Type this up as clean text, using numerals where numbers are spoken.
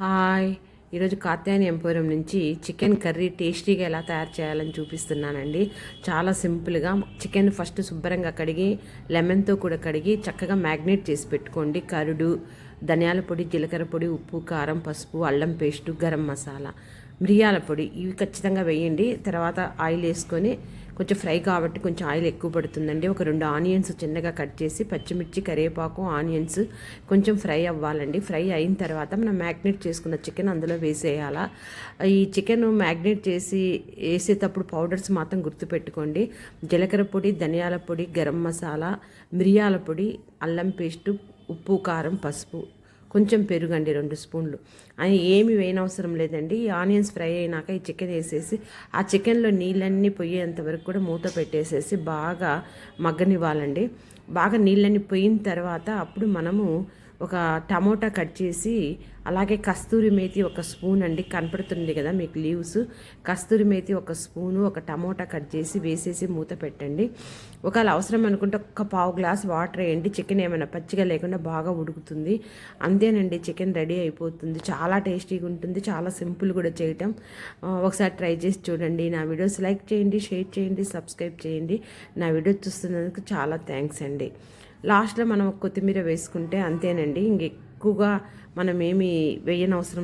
Hi, ఈరోజు Katyayani emporium నుంచి chicken curry టేస్టీగా ఎలా తయారు చేయాలని చూపిస్తున్నానండి. చాలా సింపుల్గా చికెన్ ఫస్ట్ శుభ్రంగా కడిగి లెమన్తో కూడా కడిగి చక్కగా మ్యాగ్నేట్ చేసి పెట్టుకోండి. కరుడు, ధనియాల పొడి, జీలకర్ర పొడి, ఉప్పు, కారం, పసుపు, అల్లం పేస్టు, గరం మసాలా, మిరియాల పొడి ఇవి ఖచ్చితంగా వేయండి. తర్వాత ఆయిల్ వేసుకొని కొంచెం ఫ్రై కాబట్టి కొంచెం ఆయిల్ ఎక్కువ పడుతుందండి. ఒక 2 ఆనియన్స్ చిన్నగా కట్ చేసి పచ్చిమిర్చి, కరివేపాకు, ఆనియన్స్ కొంచెం ఫ్రై అవ్వాలండి. ఫ్రై అయిన తర్వాత మనం మ్యాగ్నేట్ చేసుకున్న చికెన్ అందులో వేసేయాలా. ఈ చికెన్ మ్యాగ్నేట్ చేసి వేసేటప్పుడు పౌడర్స్ మాత్రం గుర్తుపెట్టుకోండి. జీలకర్ర పొడి, ధనియాల పొడి, గరం మసాలా, మిరియాల పొడి, అల్లం పేస్టు, ఉప్పు, కారం, పసుపు, కొంచెం పెరుగండి 2 స్పూన్లు అని ఏమి వేయనవసరం లేదండి. ఈ ఆనియన్స్ ఫ్రై అయినాక ఈ చికెన్ వేసేసి ఆ చికెన్లో నీళ్ళన్నీ పోయేంత వరకు కూడా మూత పెట్టేసేసి బాగా మగ్గనివ్వాలండి. బాగా నీళ్ళన్నీ పోయిన తర్వాత అప్పుడు మనము ఒక టమోటా కట్ చేసి, అలాగే కస్తూరి మేతి 1 స్పూన్ అండి, కనపడుతుంది కదా మీకు లీవ్స్. కస్తూరి మేతి 1 స్పూను, ఒక టమోటా కట్ చేసి వేసేసి మూత పెట్టండి. ఒకవేళ అవసరం అనుకుంటే 1 గ్లాస్ వాటర్ వేయండి. చికెన్ ఏమైనా పచ్చిగా లేకుండా బాగా ఉడుకుతుంది. అంతేనండి, చికెన్ రెడీ అయిపోతుంది. చాలా టేస్టీగా ఉంటుంది, చాలా సింపుల్ కూడా చేయటం. ఒకసారి ట్రై చేసి చూడండి. నా వీడియోస్ లైక్ చేయండి, షేర్ చేయండి, సబ్స్క్రైబ్ చేయండి. నా వీడియో చూస్తున్నందుకు చాలా థ్యాంక్స్ అండి. లాస్ట్లో మనం కొత్తిమీర వేసుకుంటే అంతేనండి. ఇంకెక్కువగా మనం ఏమి వేయనవసరం